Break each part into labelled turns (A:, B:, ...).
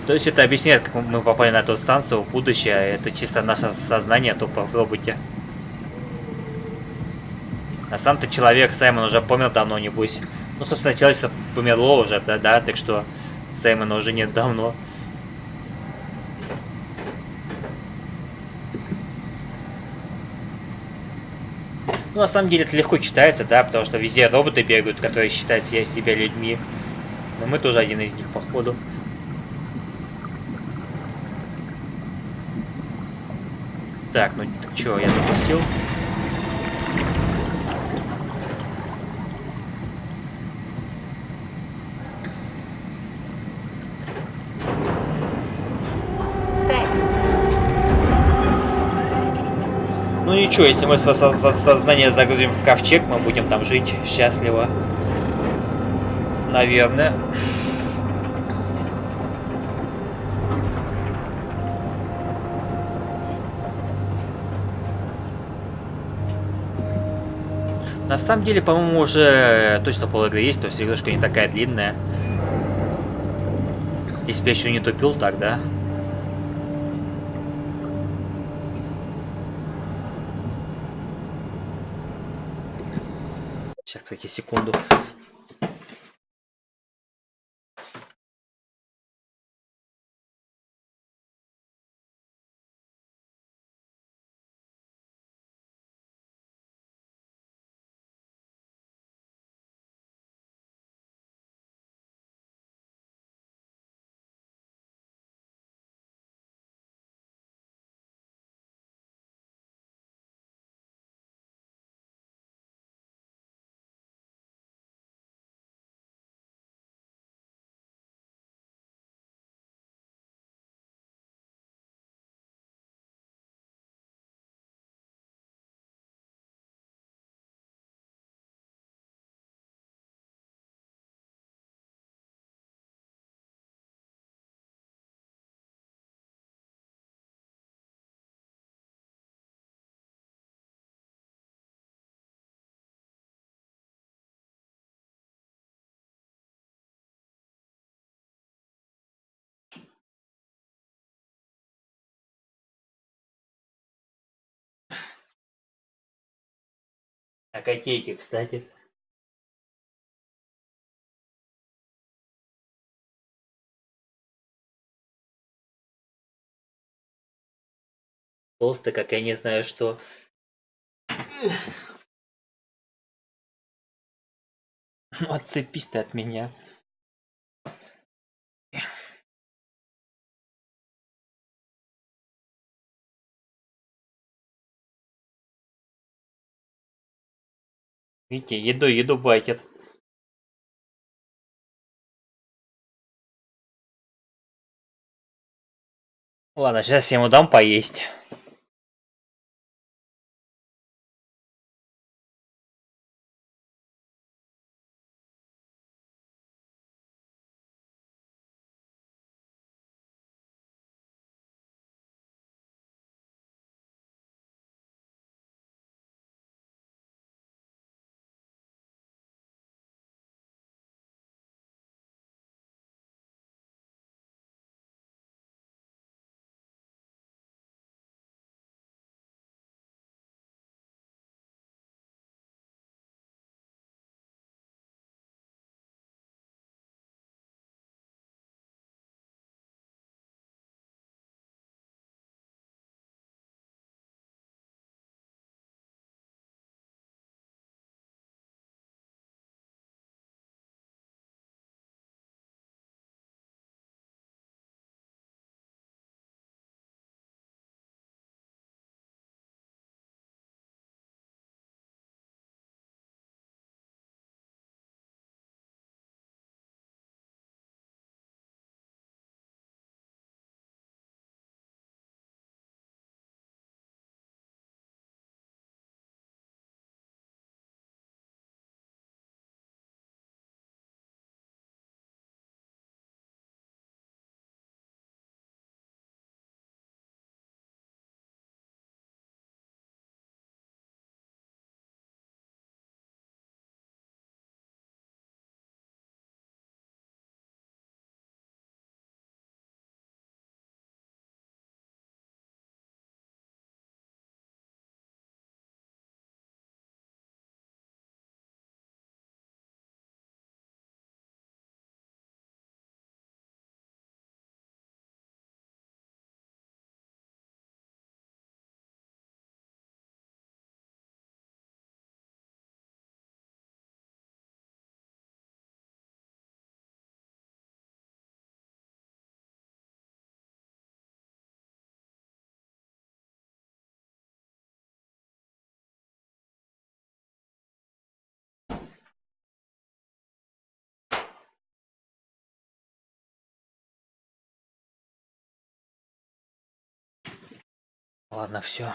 A: То есть это объясняет, как мы попали на эту станцию в будущее, а это чисто наше сознание тупо в роботе. А сам-то человек, Саймон, уже помер давно, небось. Ну, собственно, человечество померло уже, да, так что Саймона уже нет давно. Ну, на самом деле, это легко читается, да, потому что везде роботы бегают, которые считают себя людьми. Но мы тоже один из них, походу. Так, ну так чё, я запустил. Ну ничего, если мы сознание загрузим в ковчег, мы будем там жить счастливо. Наверное. На самом деле, по-моему, уже точно пол игры есть, то есть игрушка не такая длинная. Если бы я еще не тупил, так, да? Сейчас, кстати, секунду. А котейки, кстати. Толстый, как я не знаю что. Отцепись ты от меня. Видите, еду байтит. Ладно, сейчас я ему дам поесть. Ладно, все.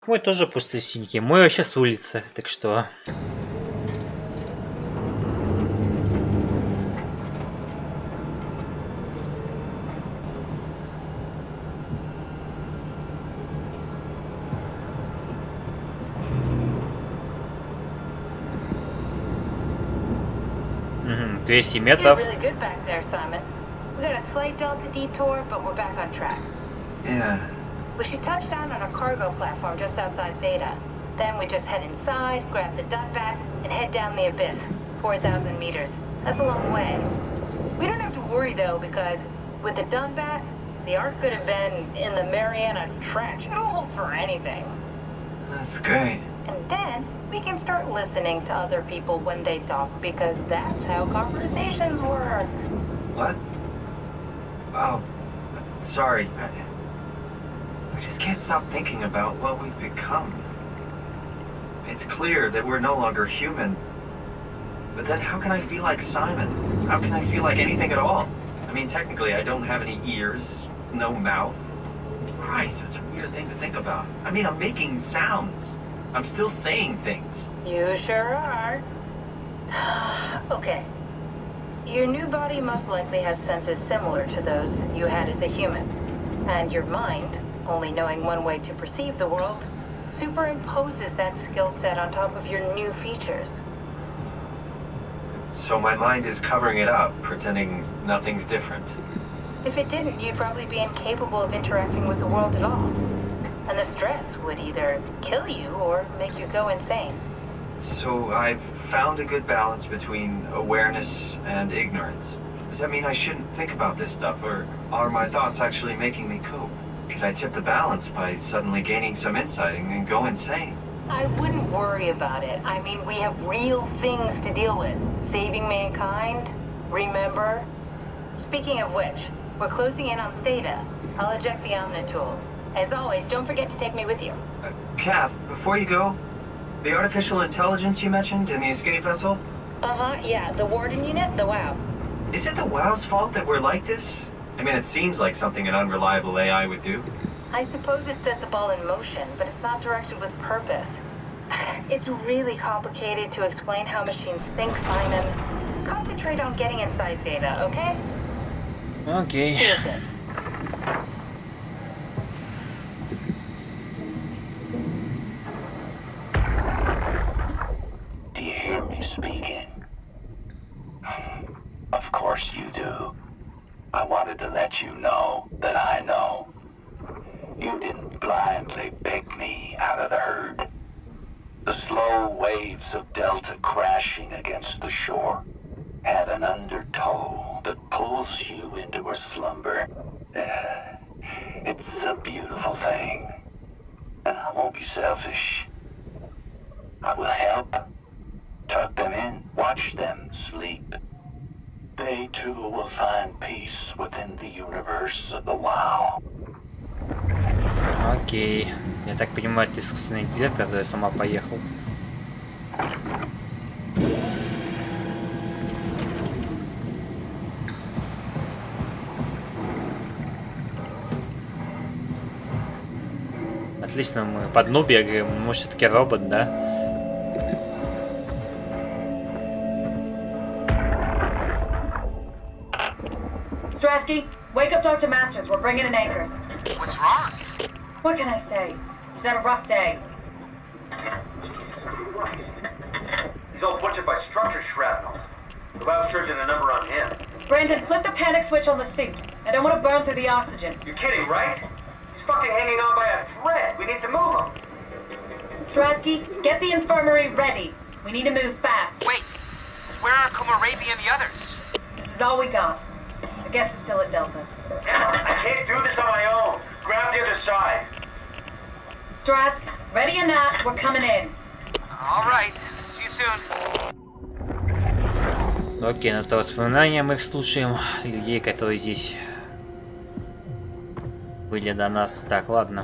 A: Мой тоже пустые синьки. Мой вообще с улицы, так что... Угу, 200 метров.
B: Really good back there, Simon. We got a slight delta detour, but we're back on track.
C: Yeah.
B: We should touch down on a cargo platform just outside Theta. Then we just head inside, grab the Dunbat, and head down the abyss. 4,000 meters. That's a long way. We don't have to worry though, because with the Dunbat, the Ark could have been in the Mariana Trench. It'll hold for anything.
C: That's great.
B: And then we can start listening to other people when they talk, because that's how conversations work.
C: What? Oh, sorry. I just can't stop thinking about what we've become. It's clear that we're no longer human. But then how can I feel like Simon? How can I feel like anything at all? I mean, technically, I don't have any ears, no mouth. Christ, that's a weird thing to think about. I mean, I'm making sounds. I'm still saying things.
B: You sure are. Okay. Your new body most likely has senses similar to those you had as a human. And your mind, only knowing one way to perceive the world, superimposes that skill set on top of your new features.
C: So my mind is covering it up, pretending nothing's different.
B: If it didn't, you'd probably be incapable of interacting with the world at all. And the stress would either kill you or make you go insane.
C: So I've found a good balance between awareness and ignorance. Does that mean I shouldn't think about this stuff, or are my thoughts actually making me cope? Could I tip the balance by suddenly gaining some insight and go insane?
B: I wouldn't worry about it. I mean, we have real things to deal with. Saving mankind, remember? Speaking of which, we're closing in on Theta. I'll eject the Omnitool. As always, don't forget to take me with you.
C: Kath, before you go, the artificial intelligence you mentioned in the escape vessel?
B: Uh-huh, yeah, the Warden unit, the WOW.
C: Is it the WOW's fault that we're like this? I mean, it seems like something an unreliable AI would do.
B: I suppose it set the ball in motion, but it's not directed with purpose. It's really complicated to explain how machines think, Simon. Concentrate on getting inside Theta, okay?
A: Окей.
B: See you soon.
D: Do you hear me speaking? Of course you do. I wanted to let you know that I know. You didn't blindly pick me out of the herd. The slow waves of Delta crashing against the shore have an undertow that pulls you into a slumber. It's a beautiful thing. And I won't be selfish. I will help. Tuck them in. Watch them sleep. They too will find peace within the universe of the WOW.
A: Окей. Я так понимаю, это искусственный интеллект, который с ума поехал. Отлично, мы по дну бегаем. Может, все-таки робот, да?
E: Strasky, wake up Dr. Masters. We're bringing in anchors.
F: What's wrong?
E: What can I say? He's had a rough day.
G: Jesus Christ. He's all butchered by structure shrapnel. The WOW sure did a number on him.
E: Brandon, flip the panic switch on the suit. I don't want to burn through the oxygen.
G: You're kidding, right? He's fucking hanging on by a thread. We need to move him.
E: Strasky, get the infirmary ready. We need to move fast.
F: Wait, where are Komorabi and the others?
E: This is all we got. I guess it's still at Delta.
G: Emma, I can't do this on my own. Grab the other side.
E: Strask, ready or not, we're coming in.
F: All right, see you soon.
A: Окей, ну то воспоминания мы их слушаем. Людей, которые здесь были до нас. Так, ладно.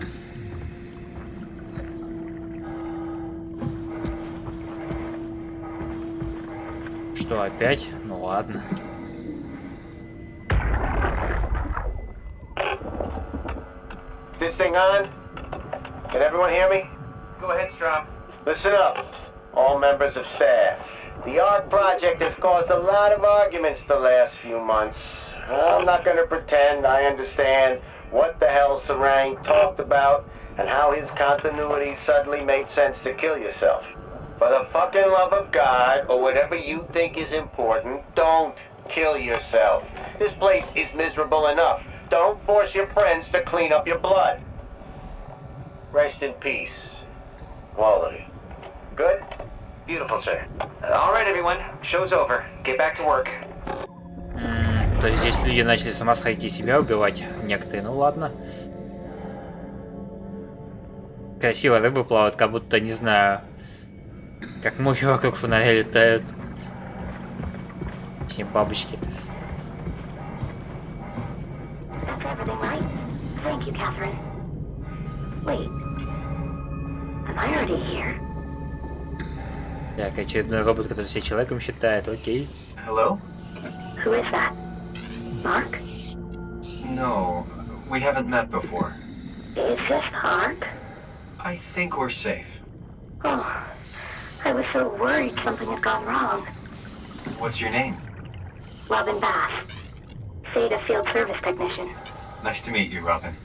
A: Что, опять? Ну ладно.
H: this thing on? Can everyone hear me?
C: Go ahead, Strom.
H: Listen up, all members of staff. The ARC project has caused a lot of arguments the last few months. I'm not gonna pretend I understand what the hell Sarang talked about and how his continuity suddenly made sense to kill yourself. For the fucking love of God, or whatever you think is important, don't kill yourself. This place is miserable enough. Don't force your friends to clean up your blood. Rest in peace, all of you. Good?
C: Beautiful, sir. All right, everyone. Show's over. Get back to work.
A: То есть здесь люди начали с ума сходить и себя убивать. Некоторые, ну ладно. Красиво рыбы плавают, как будто, не знаю, как мухи вокруг фонаря летают. Точнее, бабочки.
I: That's everything, right? Thank you, Catherine. Wait. Am I already here?
A: Так, очередной робот, который себя человеком считает, окей.
C: Hello?
I: Who is that? Mark?
C: No, we haven't met before.
I: Is this Mark?
C: I think we're safe.
I: Oh, I was so worried something had gone wrong.
C: What's your name?
I: Robin Bass. Theta Field Service Technician.
C: Nice to meet you, Robin.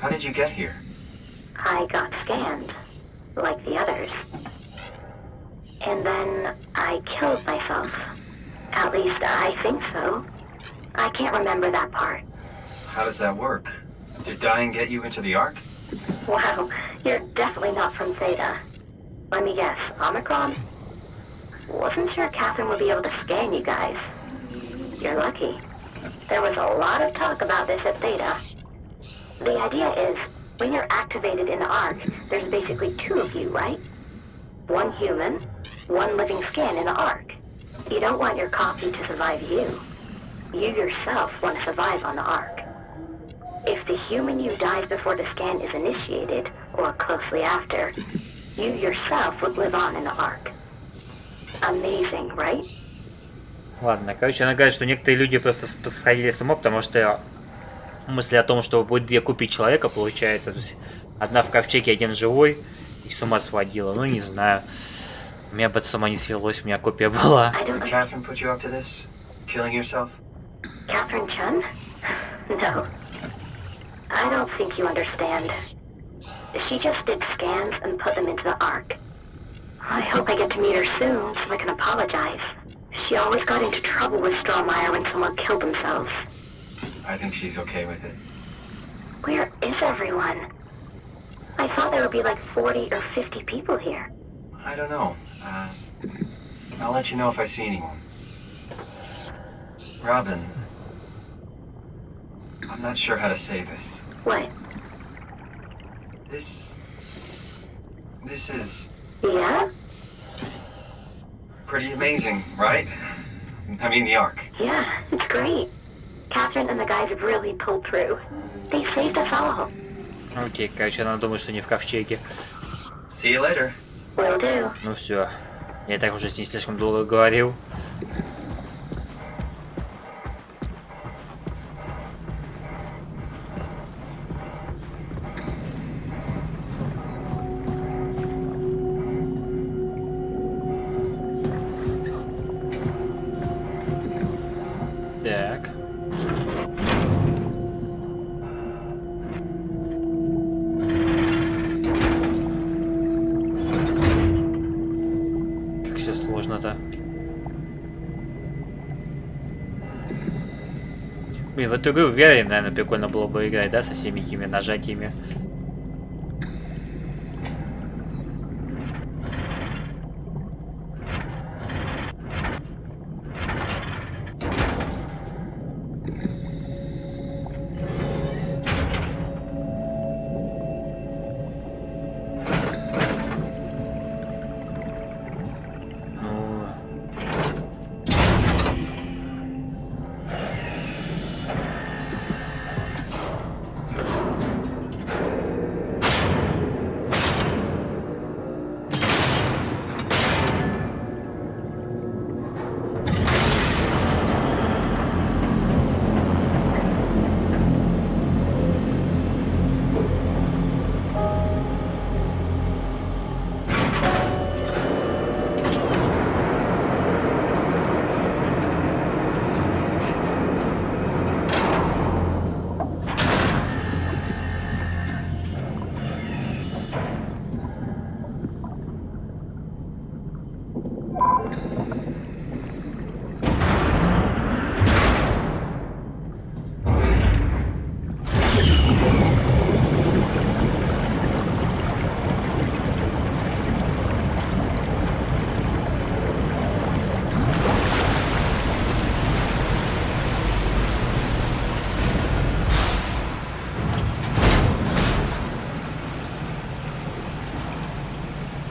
C: How did you get here?
I: I got scanned, like the others. And then I killed myself. At least I think so. I can't remember that part.
C: How does that work? Did dying get you into the Ark?
I: Wow, you're definitely not from Theta. Let me guess, Omicron? Wasn't sure Catherine would be able to scan you guys. You're lucky. There was a lot of talk about this at Theta. The idea is, when you're activated in the Ark, there's basically two of you, right? One human, one living scan in the Ark. You don't want your copy to survive you. You yourself want to survive on the Ark. If the human you dies before the scan is initiated, or closely after, you yourself would live on in the Ark. Amazing, right?
A: Ладно, короче, она говорит, что некоторые люди просто сходили с ума, потому что мысль о том, что будет две копии человека, получается. То есть одна в ковчеге, один живой, их с ума сводила. Ну, не знаю. У меня бы это с ума не свелось, у меня копия была.
C: Catherine put you up to this? Killing yourself?
I: Catherine Chun? No. I don't think you understand. She just did scans and put them into the Ark. I hope I get to meet her soon so I can apologize. She always got into trouble with Strawmeyer when someone killed themselves.
C: I think she's okay with it.
I: Where is everyone? I thought there would be like 40 or 50 people here.
C: I don't know. I'll let you know if I see anyone. Robin, I'm not sure how to say this.
I: What?
C: This is
I: Yeah?
C: pretty amazing, right? I mean, the Ark.
I: Yeah, it's great. Catherine and the guys have really pulled through. They saved us all.
A: Окей, короче, она думает, что не в ковчеге.
C: See you later.
I: Will do.
A: Ну все. Я и так уже с ней слишком долго говорил. Так. Как все сложно-то. Блин, в эту игру уверен, наверное, прикольно было бы играть, да, со всеми этими нажатиями.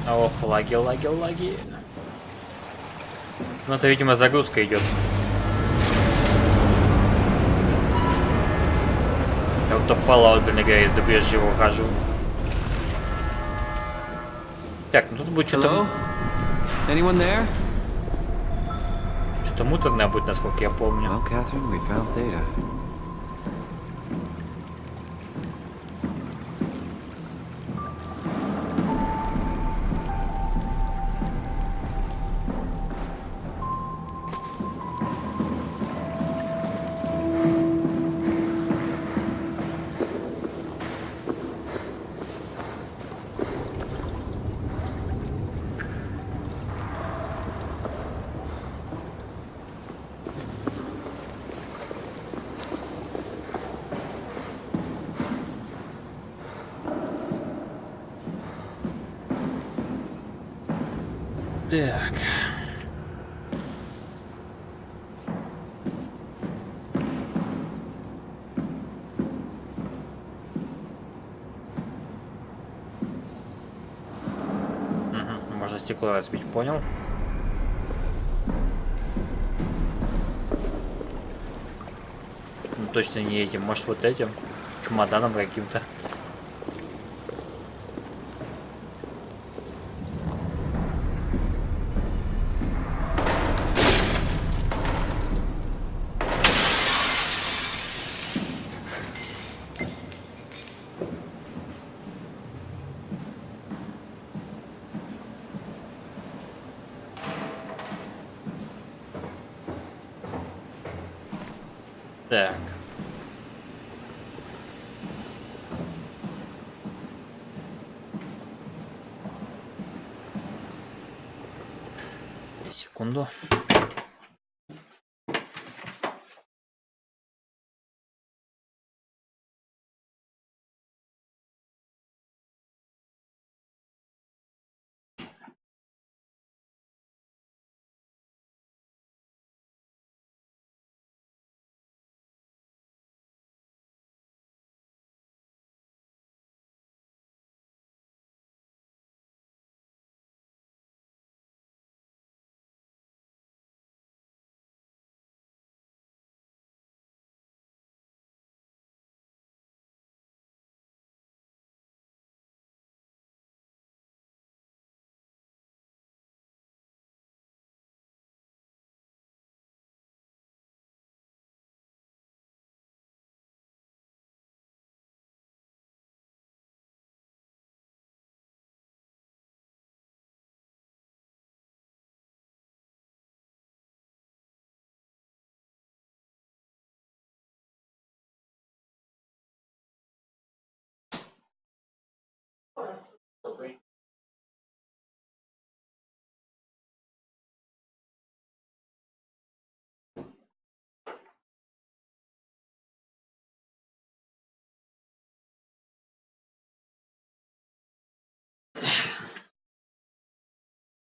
A: Ох, лаги. Ну это, видимо, загрузка идет. Я вот в Fallout, блин, играет, забрежье его хожу. Так, ну тут будет что-то...
J: Anyone there?
A: Что-то муторное будет, насколько я помню.
J: Well, Catherine, we found Theta.
A: Так. Можно стекло разбить, понял? Ну, точно не этим, может вот этим чемоданом каким-то. Так. Секунду.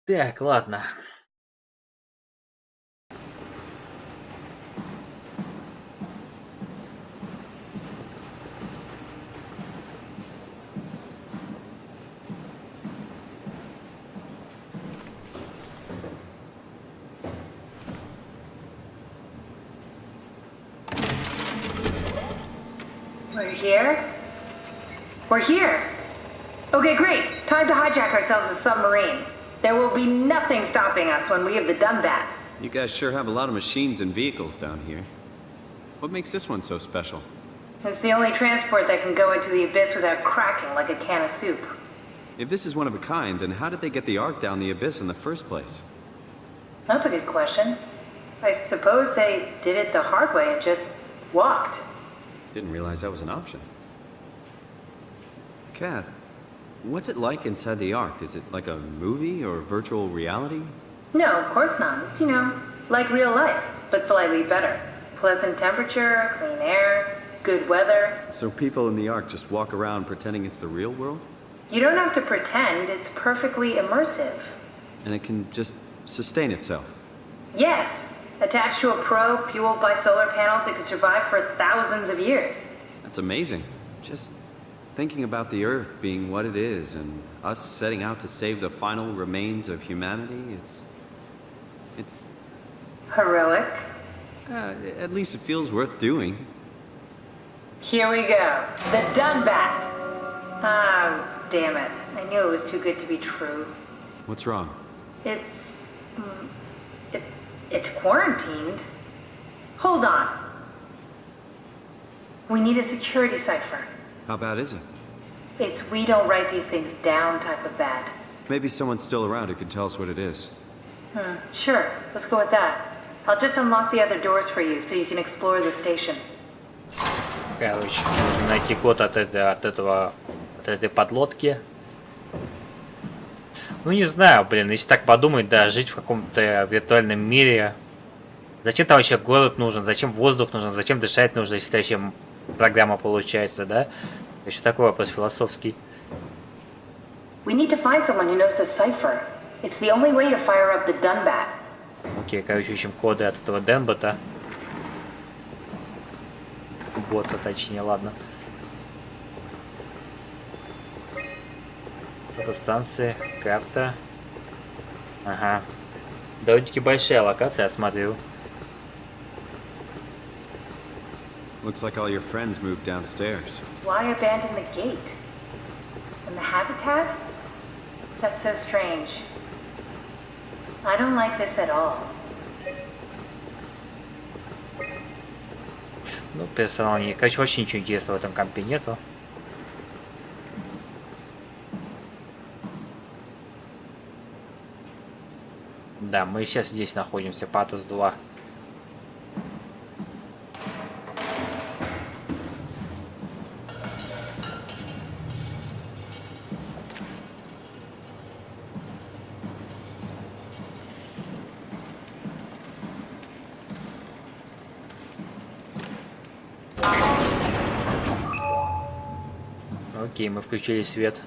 A: Так, ладно.
E: We're here? We're here! Okay, great. Time to hijack ourselves a submarine. There will be nothing stopping us when we have done that.
J: You guys sure have a lot of machines and vehicles down here. What makes this one so special?
E: It's the only transport that can go into the abyss without cracking like a can of soup.
J: If this is one of a kind, then how did they get the Ark down the abyss in the first place?
E: That's a good question. I suppose they did it the hard way and just walked.
J: Didn't realize that was an option. Kath, what's it like inside the Ark? Is it like a movie or virtual reality?
E: No, of course not. It's, like real life, but slightly better. Pleasant temperature, clean air, good weather.
J: So people in the Ark just walk around pretending it's the real world?
E: You don't have to pretend, it's perfectly immersive.
J: And it can just sustain itself?
E: Yes. Attached to a probe fueled by solar panels, it could survive for thousands of years.
J: That's amazing. Just Thinking about the Earth being what it is and us setting out to save the final remains of humanity, it's
E: Heroic.
J: at least it feels worth doing.
E: Here we go. The Dunbat. Oh, damn it. I knew it was too good to be true.
J: What's wrong?
E: It's quarantined. Hold on. We need a security cipher.
J: How bad is it?
E: It's we don't write these things down type of bad.
J: Maybe someone's still around who can tell us what it is.
E: Sure, let's go with that. I'll just unlock the other doors for you so you can explore the station.
A: Короче, нужно найти код от этой подлодки. Ну не знаю, блин, если так подумать, да, жить в каком-то виртуальном мире. Зачем там вообще город нужен, зачем воздух нужен, зачем дышать нужно, если это вообще программа получается, да? Еще такой вопрос философский.
E: We need to find someone who knows the cipher. It's the only way to fire up the Dunbat.
A: Окей, короче, ищем коды от этого Денбота. Бота, точнее, ладно. Фотостанция, карта. Ага. Довольно-таки большая локация, я смотрю.
J: Looks like all your friends moved downstairs.
E: Why abandon the gate? And the habitat? That's so strange. I don't like this at all.
A: Ну, персонал не... Короче, вообще ничего интересного в этом компе нету. Да, мы сейчас здесь находимся, Патос 2. Окей, мы включили свет.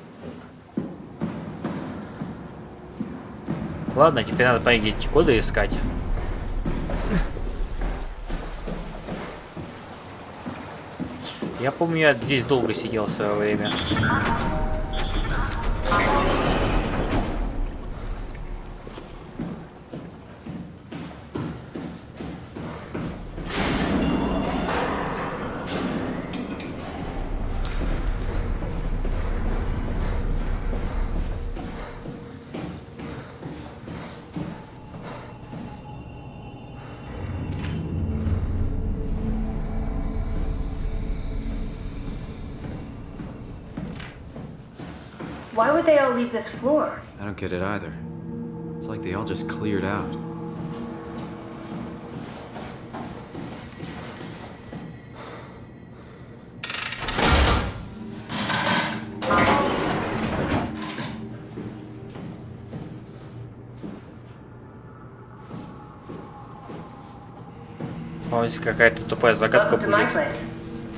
A: Ладно, теперь надо понять, эти коды искать. Я помню, я здесь долго сидел в свое время.
E: Why would they all leave this floor?
J: I don't get it either. It's like they all just cleared out.
A: Здесь какая-то тупая загадка
E: Welcome to my
A: будет.
E: place.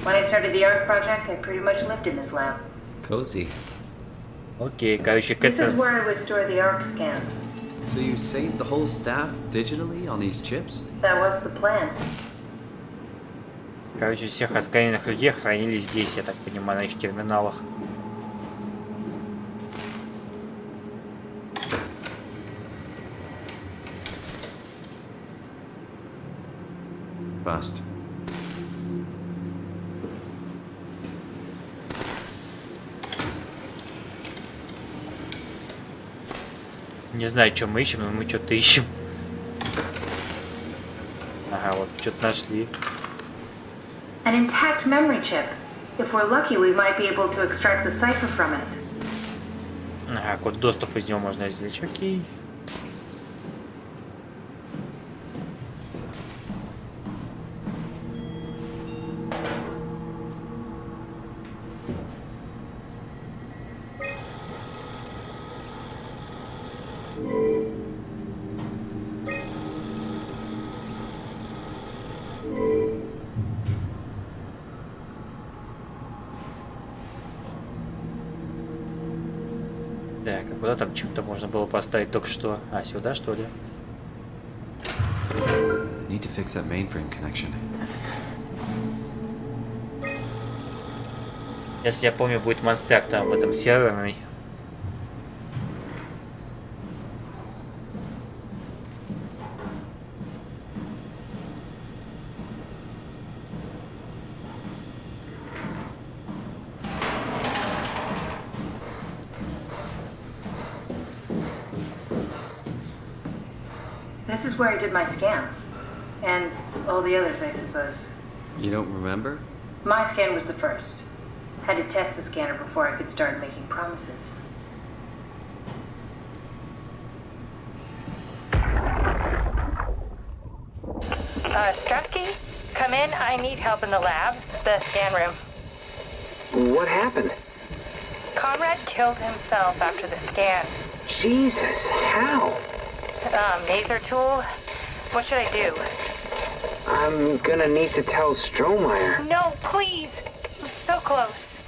E: When I started the art project, I pretty much lived in this lab.
J: Cozy.
A: Окей, короче, к
E: This is
A: этому...
E: where I would store the ARC scans.
J: So you saved the whole staff digitally on these chips?
E: That was the plan.
A: Короче, всех осканенных людей хранили здесь, я так понимаю, на их терминалах.
J: Bust.
A: Не знаю, что мы ищем, но мы что-то ищем. Ага, вот, что-то нашли.
E: An intact memory chip. If we're lucky, we might be able to extract the cipher from it.
A: Ага, код доступа из него можно извлечь, окей. Так, а куда там чем-то можно было поставить только что? А, сюда, что ли?
J: Need to fix that mainframe connection.
A: Если я помню, будет монстяк там в этом серверной.
E: This is where I did my scan. And all the others, I suppose.
J: You don't remember?
E: My scan was the first. Had to test the scanner before I could start making promises.
B: Strasky, come in. I need help in the lab, the scan room.
K: What happened?
B: Conrad killed himself after the scan.
K: Jesus, how?
B: Maser tool. What should I do?
K: I'm gonna need to tell Strohmeyer.
B: No, please. I'm so close.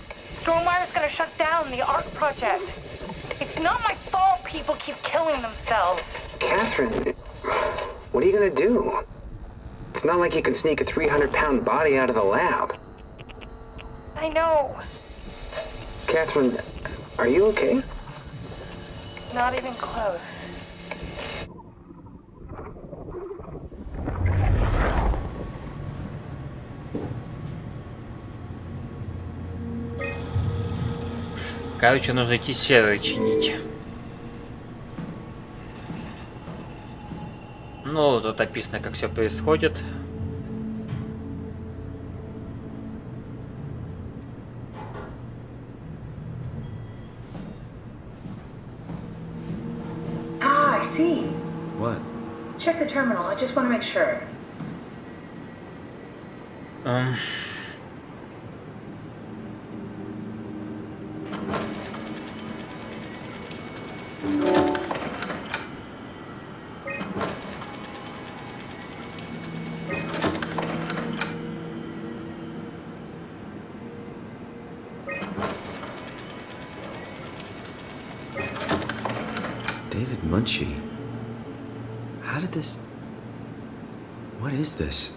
B: Strohmeyer's gonna shut down the art project. It's not my fault people keep killing themselves.
K: Catherine, what are you gonna do? It's not like you can sneak a 300-pound body out of the lab.
B: I know.
K: Catherine, are you okay?
B: Not even close.
A: Короче, нужно идти сервер чинить. Ну, тут описано, как все происходит.
E: Ah, I see.
J: What?
E: Check the terminal. I just want to make sure.
J: David Munchie. How did this... What is this?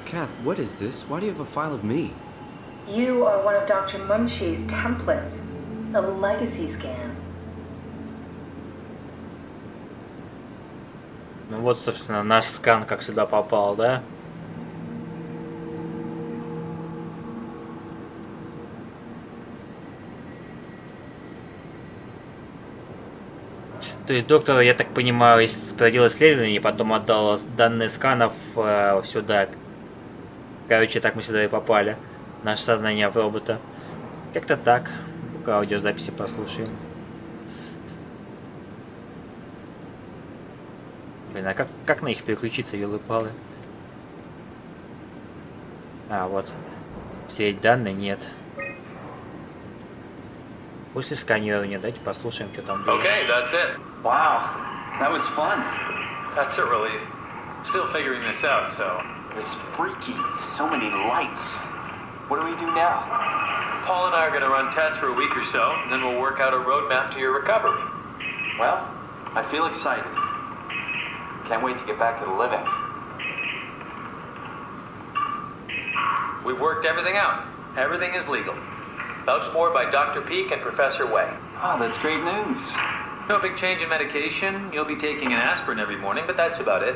J: Kath, what is this? Why do you have a file of me?
E: You are one of Dr. Munchie's templates. A legacy scan.
A: Ну вот, собственно, наш скан как сюда попал, да? То есть доктор, я так понимаю, проводил исследование и потом отдал данные сканов сюда. Короче, так мы сюда и попали. Наше сознание в робота. Как-то так. Пока аудиозаписи послушаем. Блин, а как на них переключиться, ёлы-палы? А, вот. Сеть данные нет. После сканирования давайте послушаем, что там было.
G: Okay, that's it. Wow, that was fun. That's a relief. Still figuring this out, so...
C: It was freaky. So many lights. What do we do now?
G: Paul and I are going to run tests for a week or so, then we'll work out a roadmap to your recovery.
C: Well, I feel excited. Can't wait to get back to the living.
G: We've worked everything out. Everything is legal. Vouched for by Dr. Peak and Professor Wei.
C: Oh, that's great news.
G: No big change in medication. You'll be taking an aspirin every morning, but that's about it.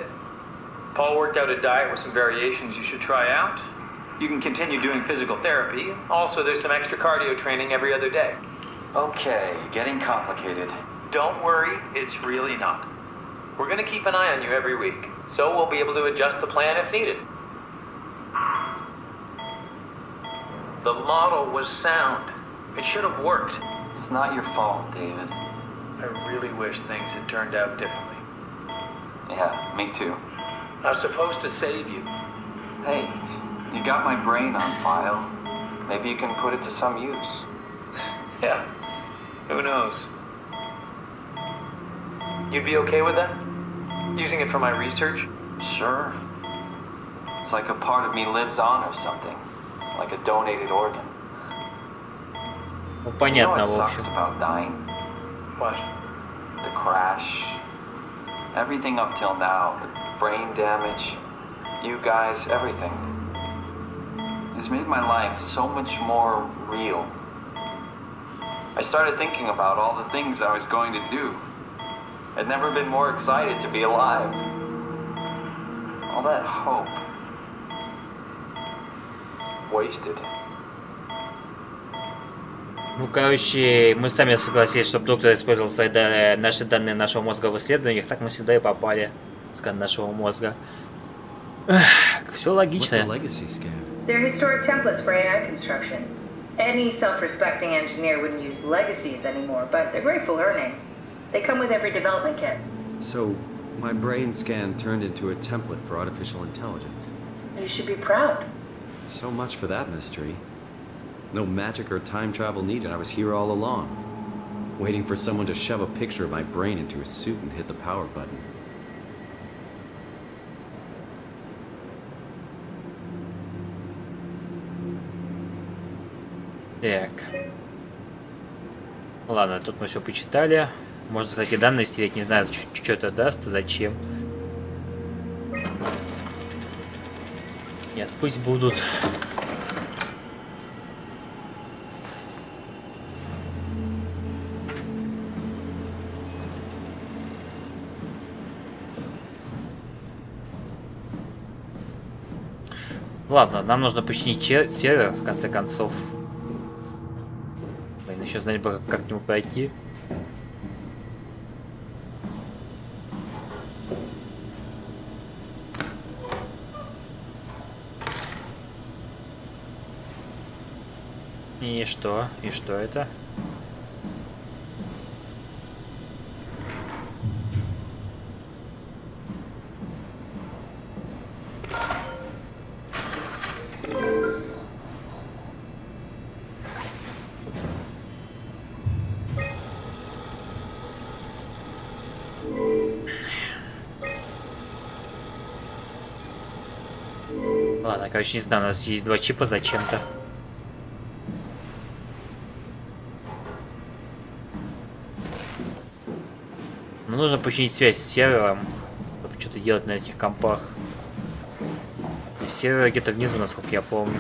G: Paul worked out a diet with some variations you should try out. You can continue doing physical therapy. Also, there's some extra cardio training every other day.
C: Okay, getting complicated.
G: Don't worry, it's really not. We're going to keep an eye on you every week, so we'll be able to adjust the plan if needed. The model was sound. It should have worked.
C: It's not your fault, David.
G: I really wish things had turned out differently.
C: Yeah, me too.
G: I was supposed to save you.
C: Hey, you got my brain on file. Maybe you can put it to some use.
G: Yeah, who knows? You'd be okay with that? Using it for my research?
C: Sure. It's like a part of me lives on or something. Like a donated organ.
A: Ну,
C: You know
A: понятно,
C: what
A: в
C: sucks
A: общем.
C: about dying?
G: What?
C: The crash. Everything up till now. The brain damage. You guys, everything. It's made my life so much more real. I started thinking about all the things I was going to do. I'd never been more excited to be alive. All that hope. Wasted.
A: Ну, короче, мы сами согласились, чтобы доктор использовал наши данные нашего мозга в исследованиях, так мы сюда и попали. Скан нашего мозга. Все
J: What's a
A: логично.
J: legacy scan?
E: They're historic templates for AI construction. Any self-respecting engineer wouldn't use legacies anymore, but they're great for learning. They come with every development kit.
J: So, my brain scan turned into a template for artificial intelligence.
E: You should be proud.
J: So much for that mystery. No magic or time travel needed. I was here all along, waiting for someone to shove a picture of my brain into a suit and hit the power button.
A: Так. Ладно, тут мы все почитали. Можно, кстати, данные стереть. Не знаю, что это даст и зачем. Нет, пусть будут. Ладно, нам нужно починить сервер, в конце концов. Блин, еще знать бы, как к нему пройти. И что? И что это? Ладно, короче, не знаю, у нас есть 2 чипа зачем-то. Нам нужно починить связь с сервером, чтобы что-то делать на этих компах. И сервер где-то внизу, насколько я помню.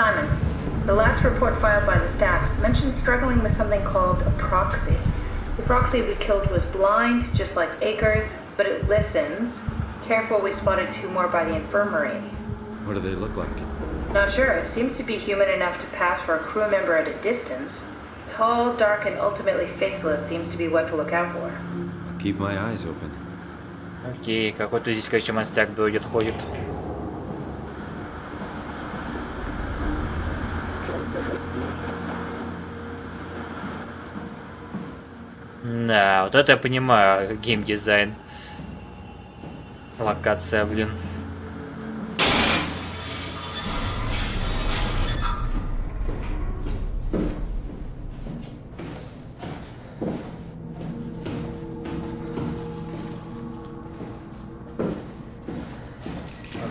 E: Simon, the last report filed by the staff mentioned struggling with something called a proxy. The proxy we killed was blind, just like Akers, but it listens. Careful, we spotted 2 more by the infirmary.
J: What do they look like?
E: Not sure. It seems to be human enough to pass for a crew member at a distance. Tall, dark, and ultimately faceless seems to be what to look out for.
J: I'll keep my eyes open.
A: Окей, какой-то здесь, короче, монстяк бродит, ходит. Да, вот это я понимаю, геймдизайн. Локация, блин.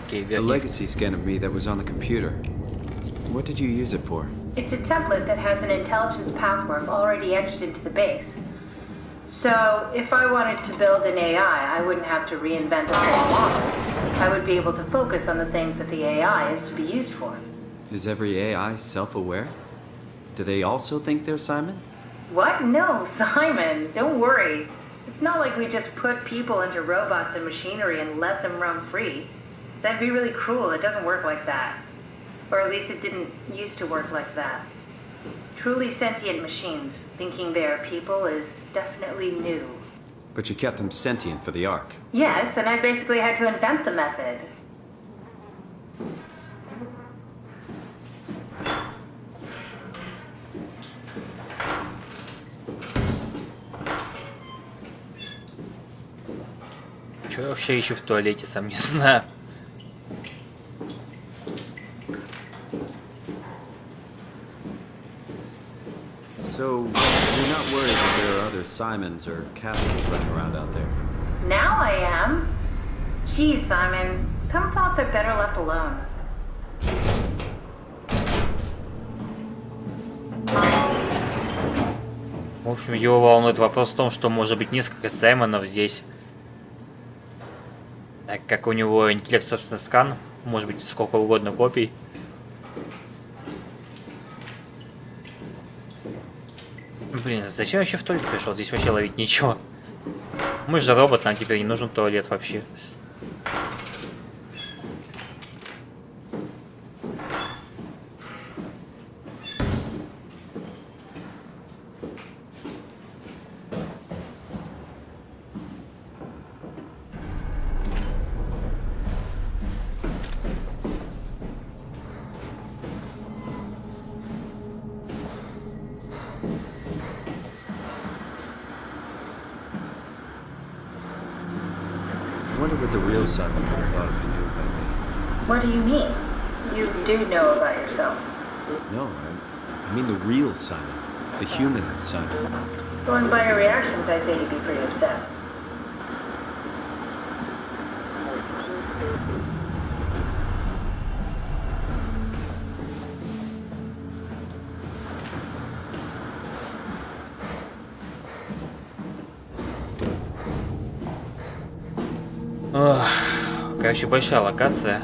A: Окей,
J: The
A: верхний.
J: legacy scan of me that was on the computer. What did you use it for?
E: It's a template that has an intelligence pathwork already etched into the base. So, if I wanted to build an AI, I wouldn't have to reinvent the whole model. I would be able to focus on the things that the AI is to be used for.
J: Is every AI self-aware? Do they also think they're Simon?
E: What? No, Simon, don't worry. It's not like we just put people into robots and machinery and let them roam free. That'd be really cruel. It doesn't work like that. Or at least it didn't used to work like that. Truly sentient machines, thinking they are people is definitely new.
J: But you kept him sentient for the Ark.
E: Yes, and I basically had to invent the method.
A: Чё я вообще ищу в туалете, сам не знаю.
J: So, you're not worried that there are other Simons or Catherines running around out there?
E: Now I am. Geez, Simon, some thoughts are better left alone.
A: В общем, его волнует вопрос в том, что может быть несколько Саймонов здесь. Так как у него интеллект, собственно, скан, может быть сколько угодно копий. Блин, зачем вообще в туалет пришел? Здесь вообще ловить ничего. Мы же робот, нам теперь не нужен туалет вообще.
J: I wonder what the real Simon would have thought if he knew about me.
E: What do you mean? You do know about yourself.
J: No, I mean the real Simon. The human Simon.
E: Going by your reactions, I'd say you'd be pretty upset.
A: Ох, короче, большая локация.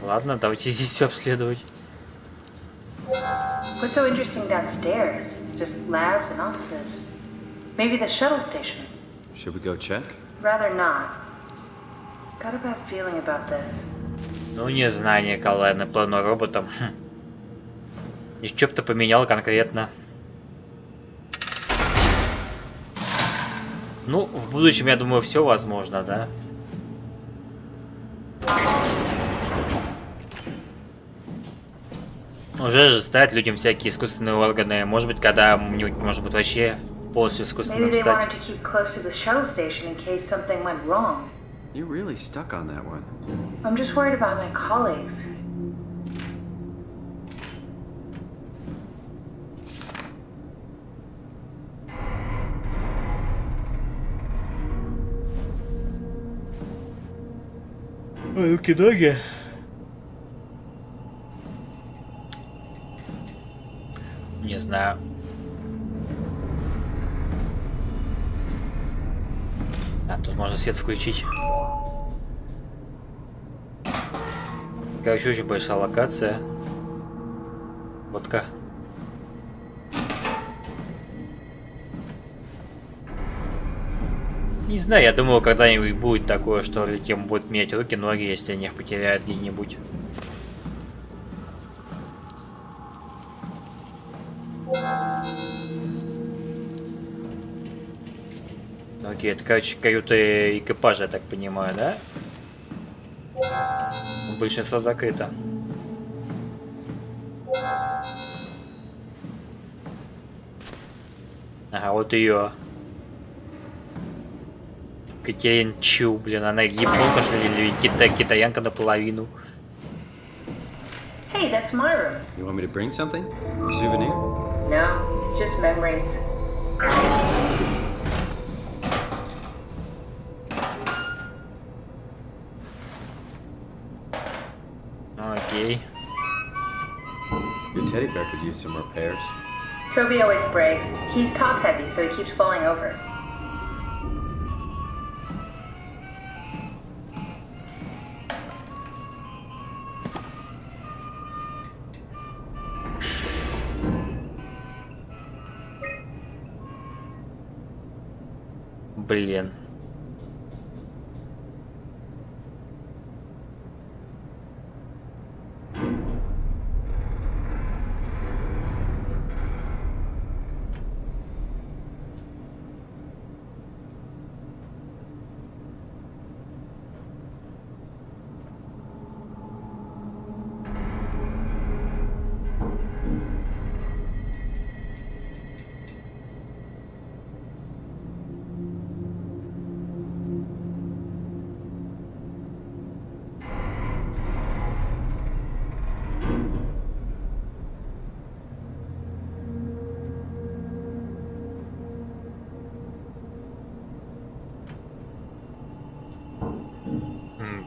A: Ладно, давайте здесь все обследовать.
E: What's so interesting downstairs? Just labs and offices. Maybe the shuttle station.
J: Should we go check?
E: Rather not. Got a bad feeling about this.
A: Ну, не знаю, Николай, на плану роботом. И что бы ты поменял конкретно? Ну, в будущем, я думаю, все возможно, да? Уже же ставят людям всякие искусственные органы. Может быть, когда-нибудь, может быть, вообще полностью искусственным
E: Maybe they wanted
A: стать.
E: to keep close to the shuttle station in case something went wrong.
J: You're really stuck on that one.
E: I'm just worried about my colleagues.
A: Руки-ноги. Не знаю. А, тут можно свет включить. Короче, очень большая локация. Водка. Не знаю, я думаю, когда-нибудь будет такое, что людям будут менять руки, ноги, если они их потеряют где-нибудь. Окей, это, короче, каюты экипажа, я так понимаю, да? Большинство закрыто. Ага, вот ее. Катерин Чу, блин, она японка, что ли, или китаянка наполовину.
E: Hey, that's my room.
J: You want me to bring something? A souvenir?
E: No, it's just memories.
A: Окей.
J: Your teddy bear could use some repairs.
E: Toby always breaks. He's top heavy, so he keeps falling over.
A: Блин.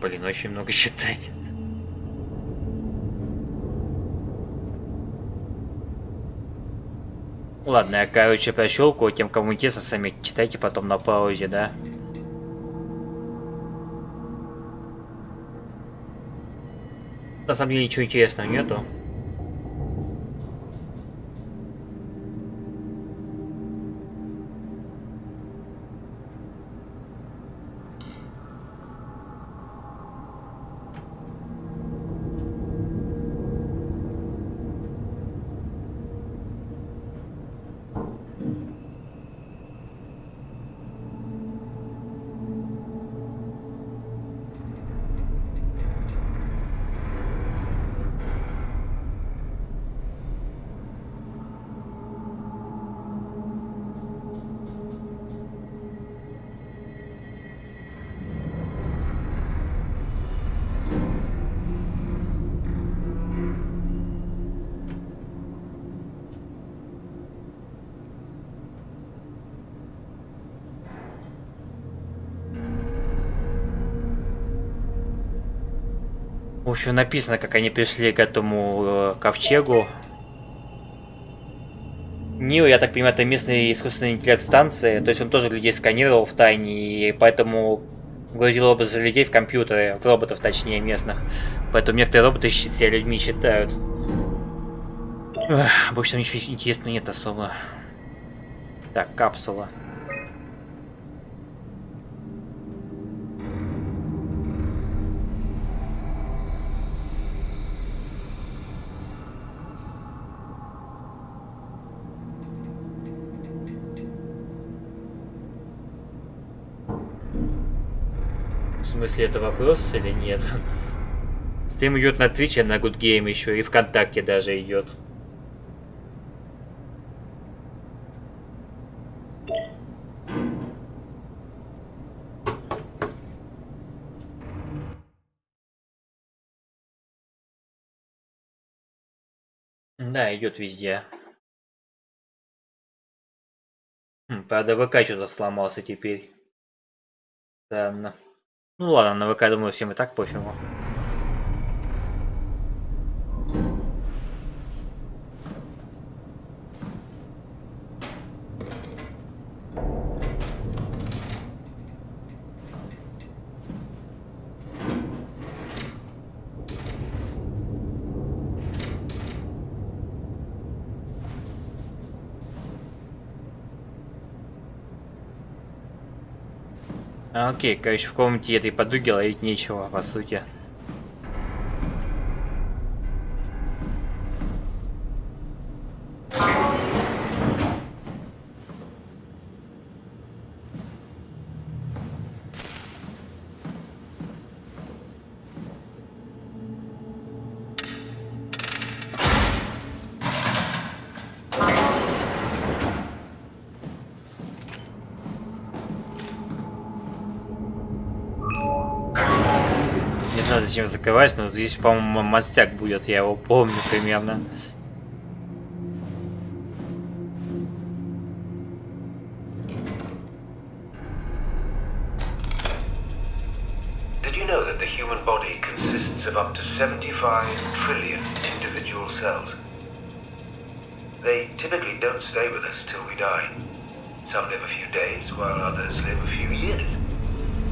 A: Блин, очень много читать. Ладно, я, короче, прощелкаю. Тем, кому интересно, сами читайте потом на паузе, да? На самом деле ничего интересного нету. В общем, написано, как они пришли к этому ковчегу. Нил, я так понимаю, это местный искусственный интеллект станции, то есть он тоже людей сканировал в тайне, и поэтому грузил образы людей в компьютеры, в роботов, точнее, местных. Поэтому некоторые роботы себя людьми считают. Больше там ничего интересного нет особо. Так, капсула. В смысле, это вопрос или нет? Стрим идет на Твиче, на Good Game еще и ВКонтакте даже идет. Да, идет везде. Правда, ВК что-то сломался теперь. Странно. Ну ладно, на ВК, думаю, всем и так пофигу. Окей, короче, в комнате этой подруги ловить нечего, по сути. Не знаю, зачем закрывать, но здесь, по-моему, мастяк будет, я его помню примерно.
L: Did you know that the human body consists of up to 75 trillion individual cells? They typically don't stay with us till we die. Some live a few days, while others live a few years.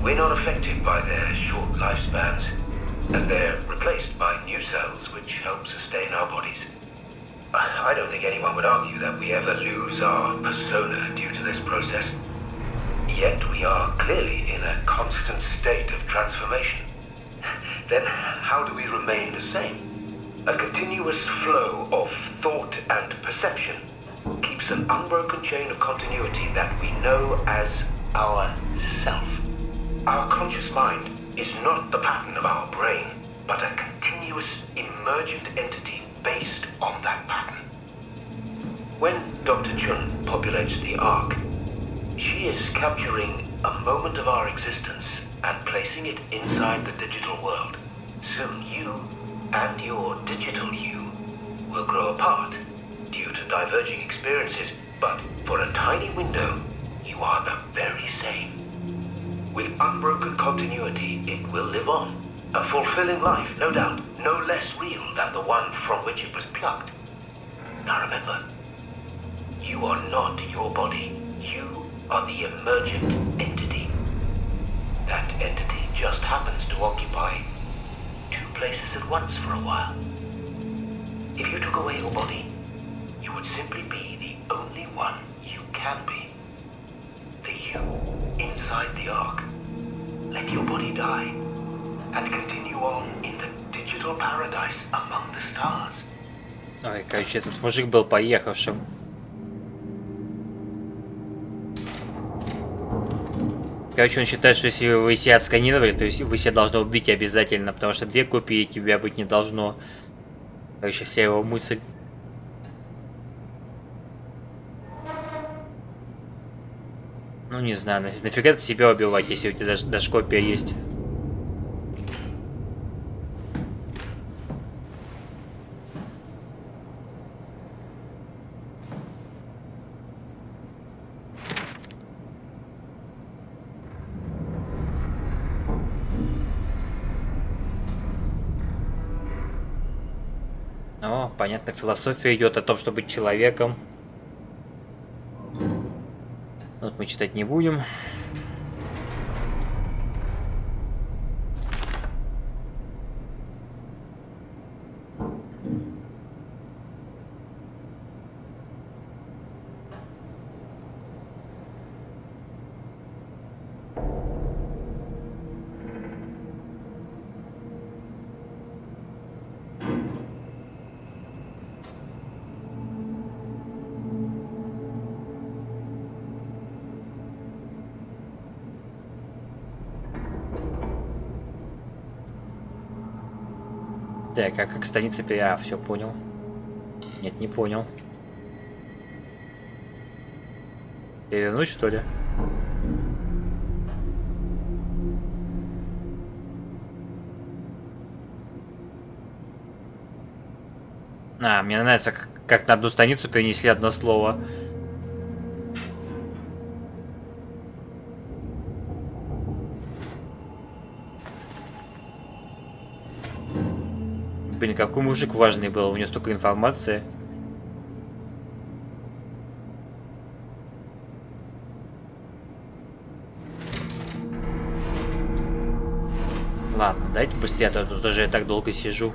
L: We're not affected by their short lifespans, as they're replaced by new cells which help sustain our bodies. I don't think anyone would argue that we ever lose our persona due to this process. Yet we are clearly in a constant state of transformation. Then how do we remain the same? A continuous flow of thought and perception keeps an unbroken chain of continuity that we know as our self. Our conscious mind is not the pattern of our brain, but a continuous emergent entity based on that pattern. When Dr. Chun populates the Ark, she is capturing a moment of our existence and placing it inside the digital world. Soon you and your digital you will grow apart due to diverging experiences, but for a tiny window, you are the very same. With unbroken continuity, it will live on, A fulfilling life, no doubt, no less real than the one from which it was plucked. Now remember, you are not your body. You are the emergent entity. That entity just happens to occupy two places at once for a while. If you took away your body, you would simply be the only one you can be. The you inside the Ark. Let your body die and continue on in the digital paradise among the stars.
A: Ой, короче, этот мужик был поехавшим. Короче, он считает, что если вы себя отсканировали, то есть вы себя должны убить обязательно, потому что две копии тебя быть не должно. Короче, вся его мысль. Ну, не знаю, нафига ты себя убивать, если у тебя даже копия есть. О, понятно, философия идет о том, чтобы быть человеком. Вот мы читать не будем. Так, а как станица все понял. Нет, не понял. Перевернуть, что ли? А, мне нравится, как на одну станицу перенесли одно слово. Блин, какой мужик важный был, у него столько информации. Ладно, дайте быстрее, а то тут уже я так долго сижу.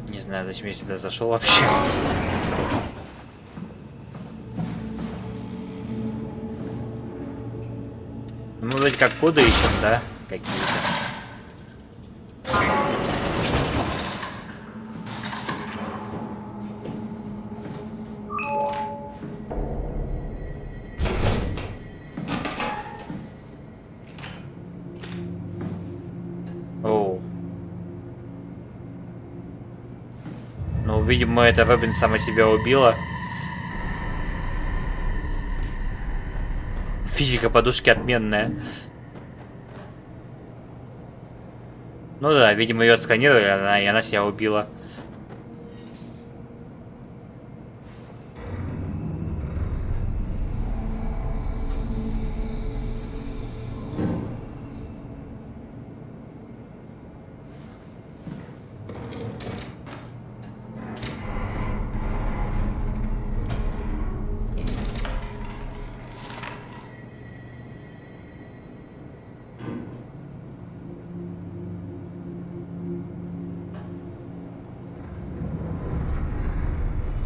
A: Не знаю, зачем я сюда зашел вообще. Мы вроде как коды ищем, да? Какие-то. Оу. Ну, видимо, это Робин сама себя убила. Физика подушки отменная. Ну да, видимо, ее отсканировали, и она себя убила.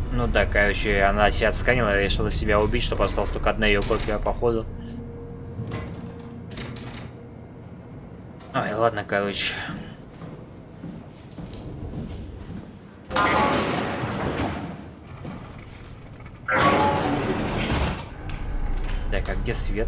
A: Ну да, короче, она себя отсканила и решила себя убить, чтобы осталась только одна ее копия, походу. Ой, ладно, короче. Так, а где свет?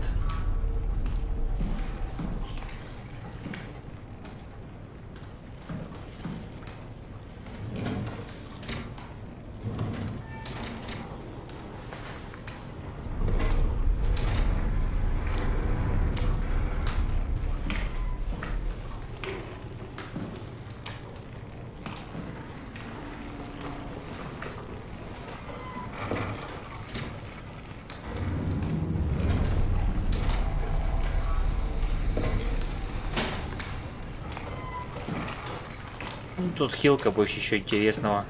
A: тут хилка больше еще интересного.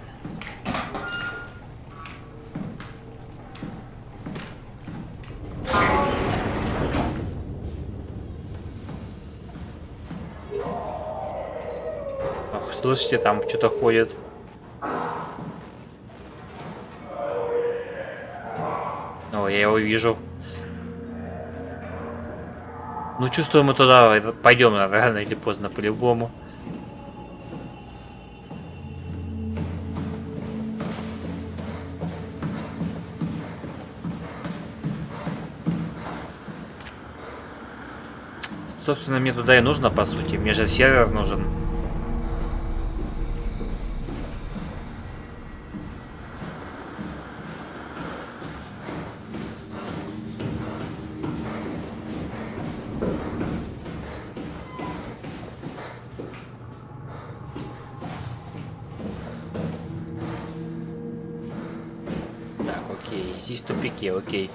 A: Ох, слышите, там что-то ходит. О, я его вижу. Ну, чувствую, мы туда пойдем рано или поздно по-любому. Собственно, мне туда и нужно, по сути. Мне же сервер нужен. Так, окей. Здесь тупики, окей.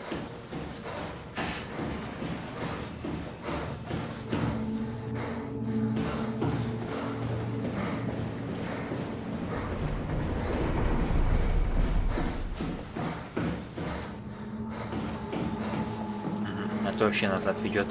A: Это вообще назад ведет.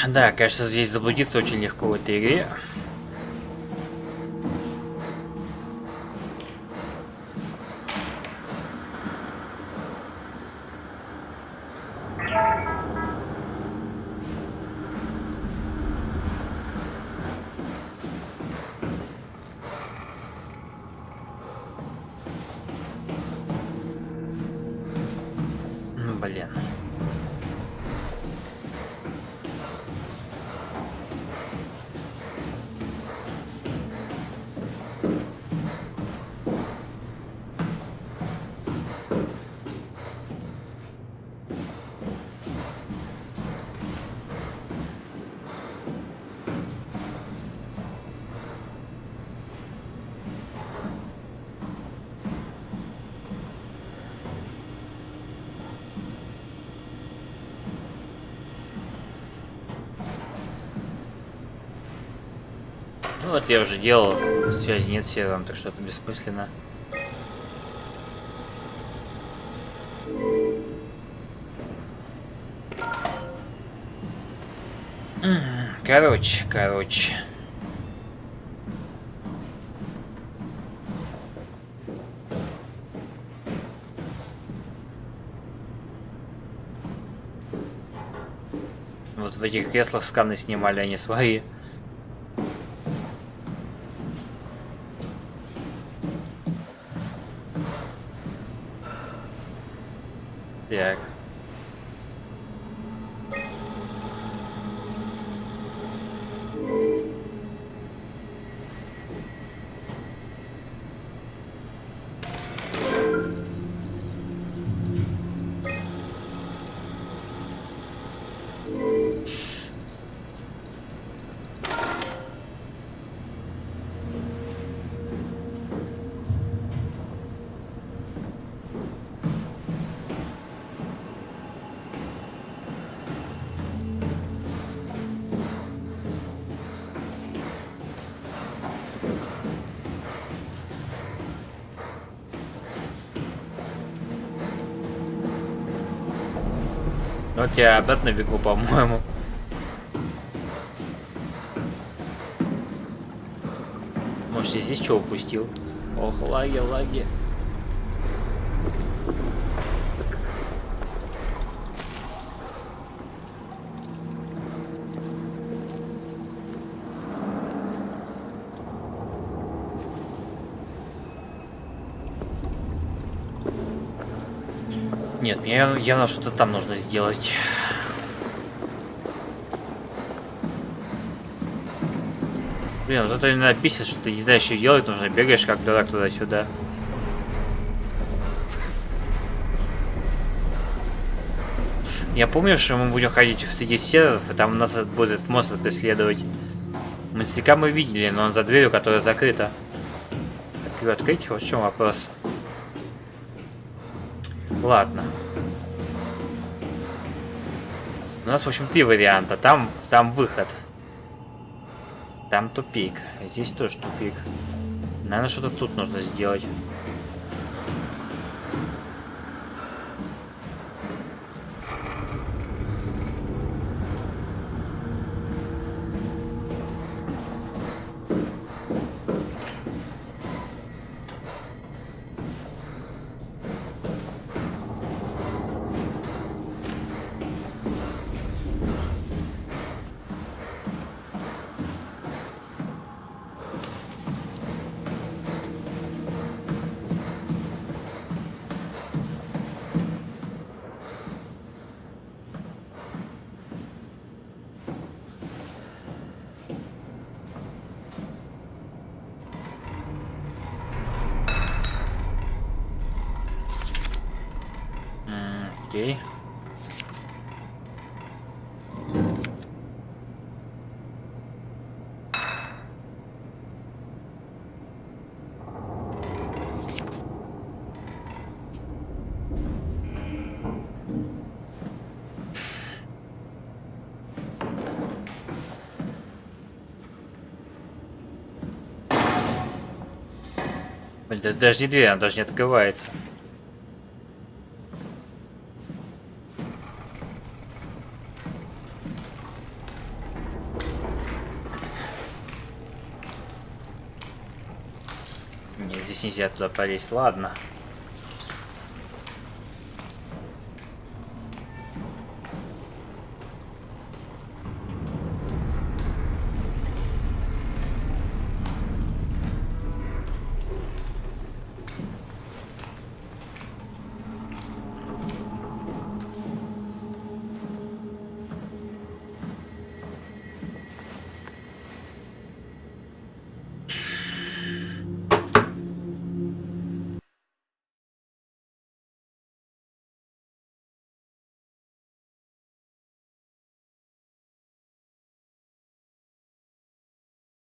A: Да, кажется, здесь заблудиться очень легко в этой игре. Блин. Ну вот я уже делал, связи нет с сервером, так что это бессмысленно. Короче. Вот в этих креслах сканы снимали они свои. Так. Вот я обратно бегу, по-моему. Может, я здесь что упустил? Ох, лаги. Нет, мне явно что-то там нужно сделать. Блин, вот это именно бесит, что ты не знаешь, что делать, нужно бегаешь как дурак туда-сюда. Я помню, что мы будем ходить в среди серверов, и там нас будет монстр преследовать. Монстрика мы видели, но он за дверью, которая закрыта. Так, ее открыть? Вот в чем вопрос. Ладно. У нас, в общем, 3 варианта. Там выход. Там тупик. Здесь тоже тупик. Наверное, что-то тут нужно сделать. Окей. Блин, это даже не дверь, она даже не открывается. Нет, здесь нельзя туда полезть, ладно.